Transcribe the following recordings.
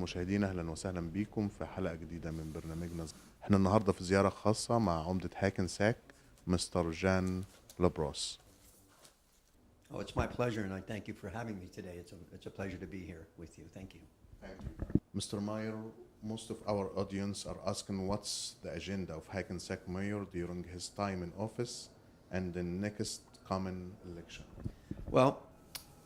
مشاهدينا، أهلا وسهلا بكم في حلقة جديدة من برنامجنا. احنا النهاردة في زيارة خاصة مع عمدة هاكنساك مستر جان لابروس. Oh, it's my pleasure, and I thank you for having me today. It's a pleasure to be here with you. Thank you. Thank you. Mr. Mayor, most of our audience are asking what's the agenda of Hackensack Mayor during his time in office and the next coming election. Well,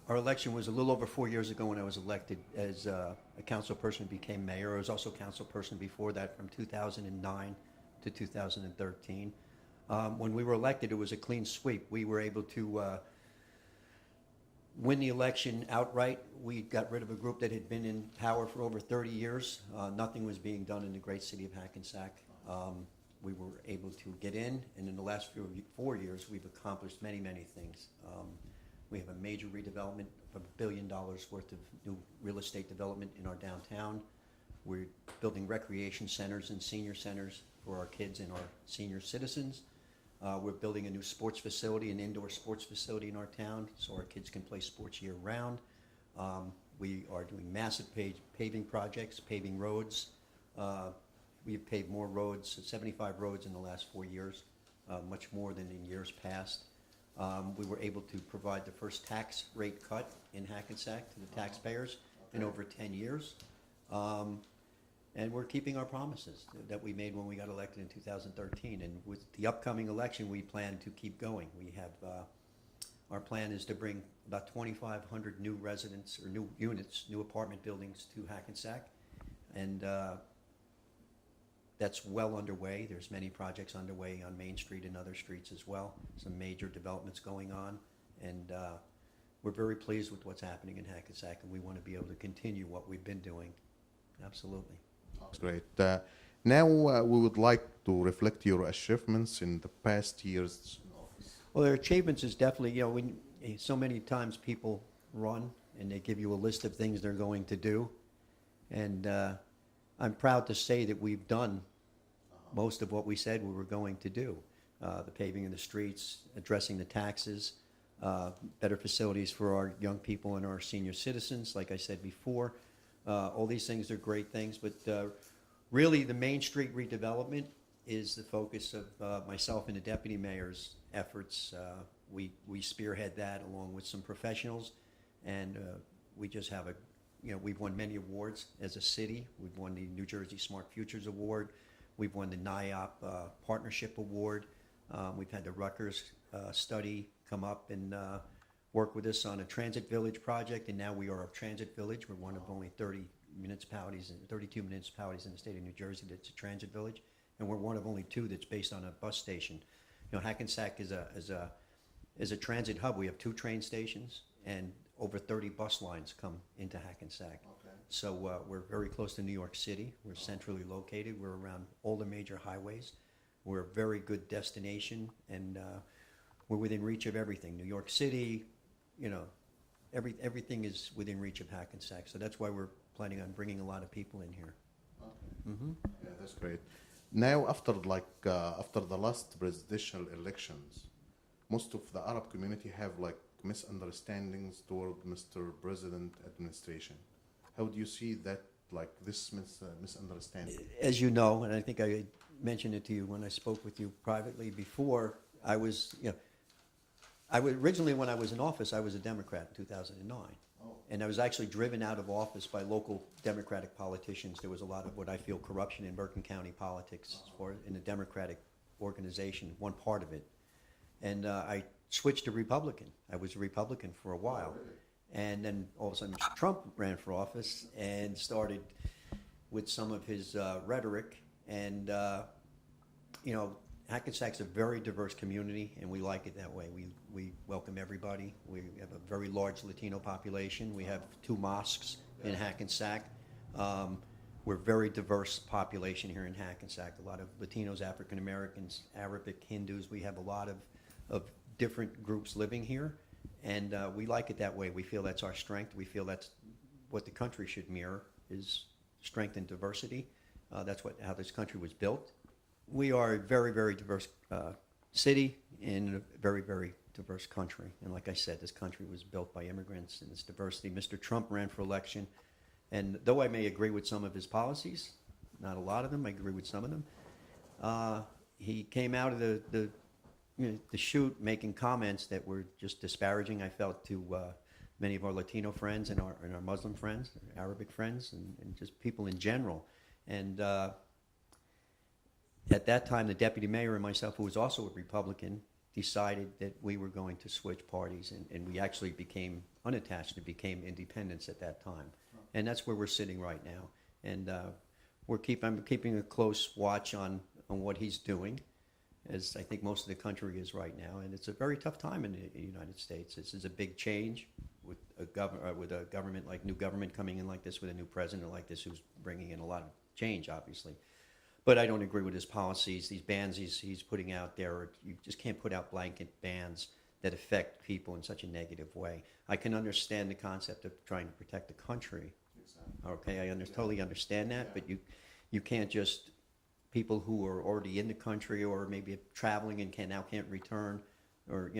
our election was a little over 4 years ago when I was elected as a council person, became mayor. I was also council person before that from 2009 to 2013. When we were elected, it was a clean sweep. We were able to win the election outright. We got rid of a group that had been in power for over 30 years. Nothing was being done in the great city of Hackensack. We were able to get in, and in the last 4 years, we've accomplished many, many things. We have a major redevelopment of $1 billion worth of new real estate development in our downtown. We're building recreation centers and senior centers for our kids and our senior citizens. We're building a new sports facility, an indoor sports facility in our town, so our kids can play sports year-round. We are doing massive paving projects, paving roads. We've paved more roads, 75 roads in the last 4 years, much more than in years past. We were able to provide the first tax rate cut in Hackensack to the taxpayers in over 10 years. And we're keeping our promises that we made when we got elected in 2013. And with the upcoming election, we plan to keep going. We have, our plan is to bring about 2,500 new residents or new units, new apartment buildings to Hackensack. And that's well underway. There's many projects underway on Main Street and other streets as well. Some major developments going on. And we're very pleased with what's happening in Hackensack, and we want to be able to continue what we've been doing. Absolutely. That's great. Now we would like to reflect your achievements in the past years in office. Well, their achievements is definitely, you know, when so many times people run and they give you a list of things they're going to do. And I'm proud to say that we've done most of what we said we were going to do. The paving of the streets, addressing the taxes, better facilities for our young people and our senior citizens, like I said before. All these things are great things, but really the Main Street redevelopment is the focus of myself and the deputy mayor's efforts. We spearhead that along with some professionals, and we just have a, you know, we've won many awards as a city. We've won the New Jersey Smart Futures Award. We've won the NIOP Partnership Award. We've had the Rutgers study come up and work with us on a transit village project, and now we are a transit village. We're one of only 32 municipalities in the state of New Jersey that's a transit village, and we're one of only 2 that's based on a bus station. You know, Hackensack is a transit hub. We have 2 train stations, and over 30 bus lines come into Hackensack. Okay. So we're very close to New York City. We're centrally located. We're around all the major highways. We're a very good destination, and we're within reach of everything. New York City, you know, everything is within reach of Hackensack. So that's why we're planning on bringing a lot of people in here. Okay. Mm-hmm. Yeah, that's great. Now, after the last presidential elections, most of the Arab community have misunderstandings toward Mr. President administration. How do you see that, this misunderstanding? As you know, and I think I mentioned it to you when I spoke with you privately before, I was, you know, originally when I was in office, I was a Democrat in 2009. Oh. And I was actually driven out of office by local Democratic politicians. There was a lot of what I feel corruption in Bergen County politics or in the Democratic organization, one part of it. And I switched to Republican. I was a Republican for a while. Oh, really? And then all of a sudden Trump ran for office and started with some of his rhetoric. And, you know, Hackensack's a very diverse community, and we like it that way. We welcome everybody. We have a very large Latino population. We have 2 mosques in Hackensack. We're a very diverse population here in Hackensack. A lot of Latinos, African Americans, Arabic, Hindus. We have a lot of different groups living here, and we like it that way. We feel that's our strength. We feel that's what the country should mirror, is strength and diversity. That's how this country was built. We are a very, very diverse city in a very, very diverse country. And like I said, this country was built by immigrants and its diversity. Mr. Trump ran for election And though I may agree with some of his policies, not a lot of them, I agree with some of them, he came out of the chute making comments that were just disparaging, I felt, to many of our Latino friends and our Muslim friends, Arabic friends, and just people in general. And at that time, the deputy mayor and myself, who was also a Republican, decided that we were going to switch parties, and we actually became unattached and became independents at that time. And that's where we're sitting right now. And I'm keeping a close watch on what he's doing, as I think most of the country is right now. And it's a very tough time in the United States. This is a big change with a government, like new government coming in like this, with a new president like this, who's bringing in a lot of change, obviously. But I don't agree with his policies. These bans he's putting out there, you just can't put out blanket bans that affect people in such a negative way. I can understand the concept of trying to protect the country. Exactly. Okay, I totally understand that, but you can't just, people who are already in the country or maybe traveling and can't return, or,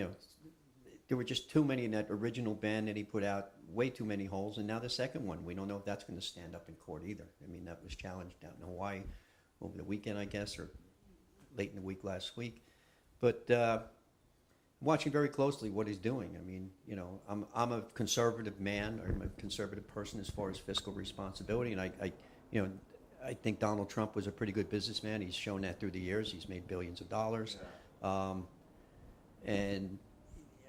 there were just too many in that original ban that he put out, way too many holes, and now the second one, we don't know if that's going to stand up in court either. I mean, that was challenged out in Hawaii over the weekend, I guess, or late in the week last week. But watching very closely what he's doing. I mean, I'm a conservative man, or I'm a conservative person as far as fiscal responsibility, and I think Donald Trump was a pretty good businessman. He's shown that through the years. He's made billions of dollars. And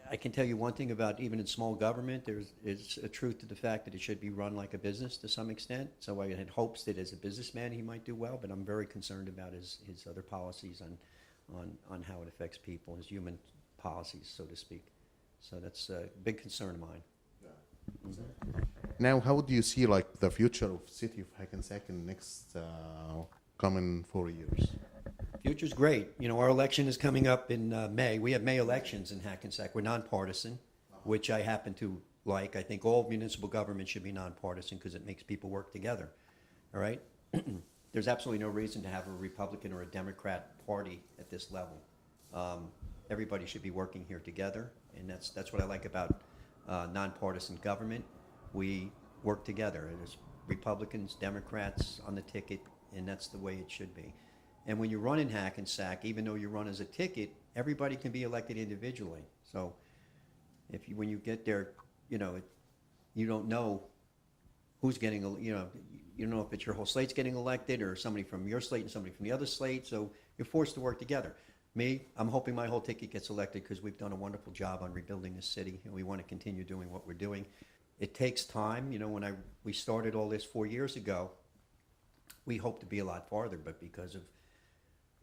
I can tell you one thing about, even in small government, is a truth to the fact that it should be run like a business to some extent. So I had hopes that as a businessman he might do well, but I'm very concerned about his other policies on how it affects people, his human policies, so to speak. So that's a big concern of mine. Yeah. Mm-hmm. Now, how do you see like the future of city of Hackensack in the next coming 4 years? Future's great. Our election is coming up in May. We have May elections in Hackensack. We're nonpartisan, which I happen to like. I think all municipal government should be nonpartisan because it makes people work together. All right? There's absolutely no reason to have a Republican or a Democrat party at this level. Everybody should be working here together, and that's what I like about nonpartisan government. We work together. There's Republicans, Democrats on the ticket, and that's the way it should be. And when you run in Hackensack, even though you run as a ticket, everybody can be elected individually. So when you get there, you don't know who's getting, you don't know if it's your whole slate's getting elected or somebody from your slate and somebody from the other slate. So you're forced to work together. I'm hoping my whole ticket gets elected because we've done a wonderful job on rebuilding this city, and we want to continue doing what we're doing. It takes time. When we started all this 4 years ago, we hoped to be a lot farther, but because of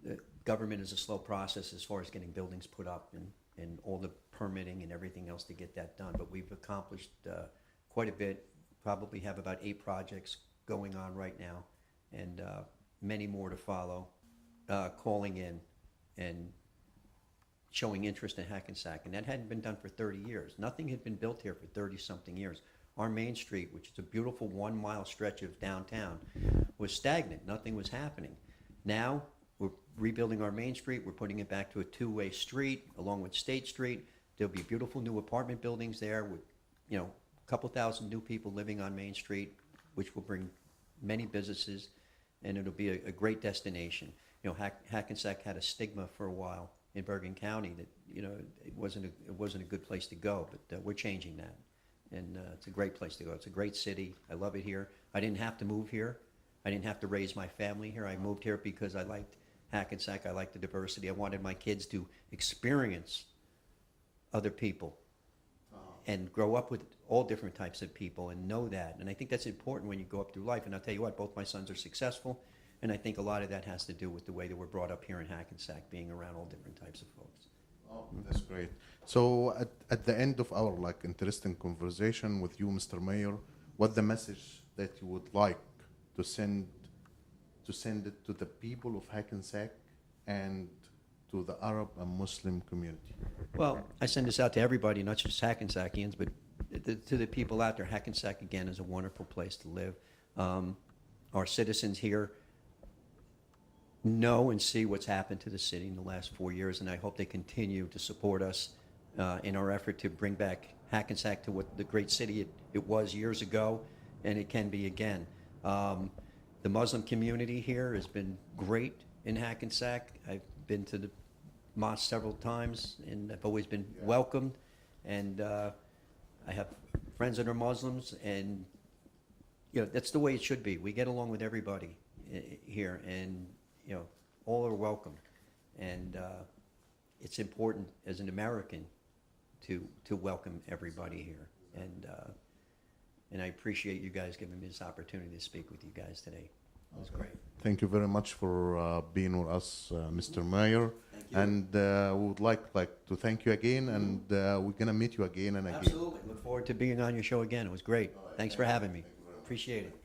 the government is a slow process as far as getting buildings put up and all the permitting and everything else to get that done. But we've accomplished quite a bit. Probably have about 8 projects going on right now, and many more to follow. Calling in and showing interest in Hackensack, and that hadn't been done for 30 years. Nothing had been built here for 30-something years. Our main street, which is a beautiful 1-mile stretch of downtown, was stagnant. Nothing was happening. Now, we're rebuilding our main street. We're putting it back to a 2-way street along with State Street. There'll be beautiful new apartment buildings there with, a couple thousand new people living on Main Street, which will bring many businesses, and it'll be a great destination. Hackensack had a stigma for a while in Bergen County that, it wasn't a good place to go, but we're changing that. And it's a great place to go. It's a great city. I love it here. I didn't have to move here. I didn't have to raise my family here. I moved here because I liked Hackensack. I liked the diversity. I wanted my kids to experience other people and grow up with all different types of people and know that. And I think that's important when you go up through life. And I'll tell you what, both my sons are successful. And I think a lot of that has to do with the way that we're brought up here in Hackensack, being around all different types of folks. Oh, that's great. So at the end of our interesting conversation with you, Mr. Mayor, what's the message that you would like to send it to the people of Hackensack and to the Arab and Muslim community? Well, I send this out to everybody, not just Hackensackians, but to the people out there. Hackensack, again, is a wonderful place to live. Our citizens here know and see what's happened to the city in the last 4 years, and I hope they continue to support us in our effort to bring back Hackensack to what the great city it was years ago, and it can be again. The Muslim community here has been great in Hackensack. I've been to the mosque several times, and I've always been welcomed. And I have friends that are Muslims, and that's the way it should be. We get along with everybody here, and all are welcome. And it's important as an American to welcome everybody here. And I appreciate you guys giving me this opportunity to speak with you guys today. It was great. Thank you very much for being with us, Mr. Mayor. Thank you. And we would like to thank you again, and we're gonna meet you again and again. Absolutely. Look forward to being on your show again. It was great. Thanks for having me. Appreciate it.